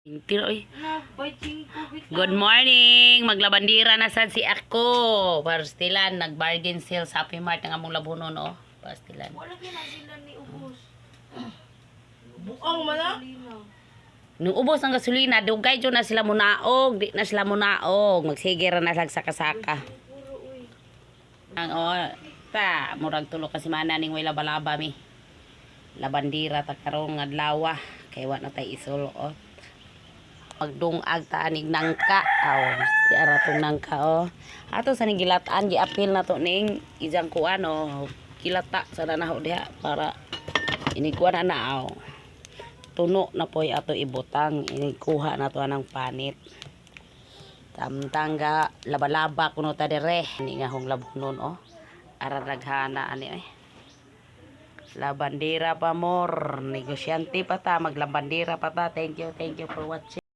Oy. Good morning! Maglabandira na sad si ako. Pastilan, nag-bargain sale sa Happy Mart ng among labunon, oh. Pastilan. Wala na sila ni ubos. Buang man na? Nung ubos ang gasolina, dugay dyan na sila munaog. Di na sila munaog. Magsige ra na saka-saka. Ang, oh, ta, murag tulo kasi mana ning way laba-laba mi. Labandira ta karong adlaw. Kay wa na tay isulot. Magdungag ta anig nangka. Di ara tong nangka, oh. Ato sa ning gilataan giapil na to ning ijang kuan, oh. Kilata sa nanaho diha para inikuha na, oh. Tuno na po'y ato ibutang. Inikuha na to anang panit. Tamtangga laba-laba kuno ta dire. Ini nga hong labunon, oh. Ara naghana ani, eh. Labandira pa more. Negosyante pa ta. Maglabandira pa ta. Thank you for watching.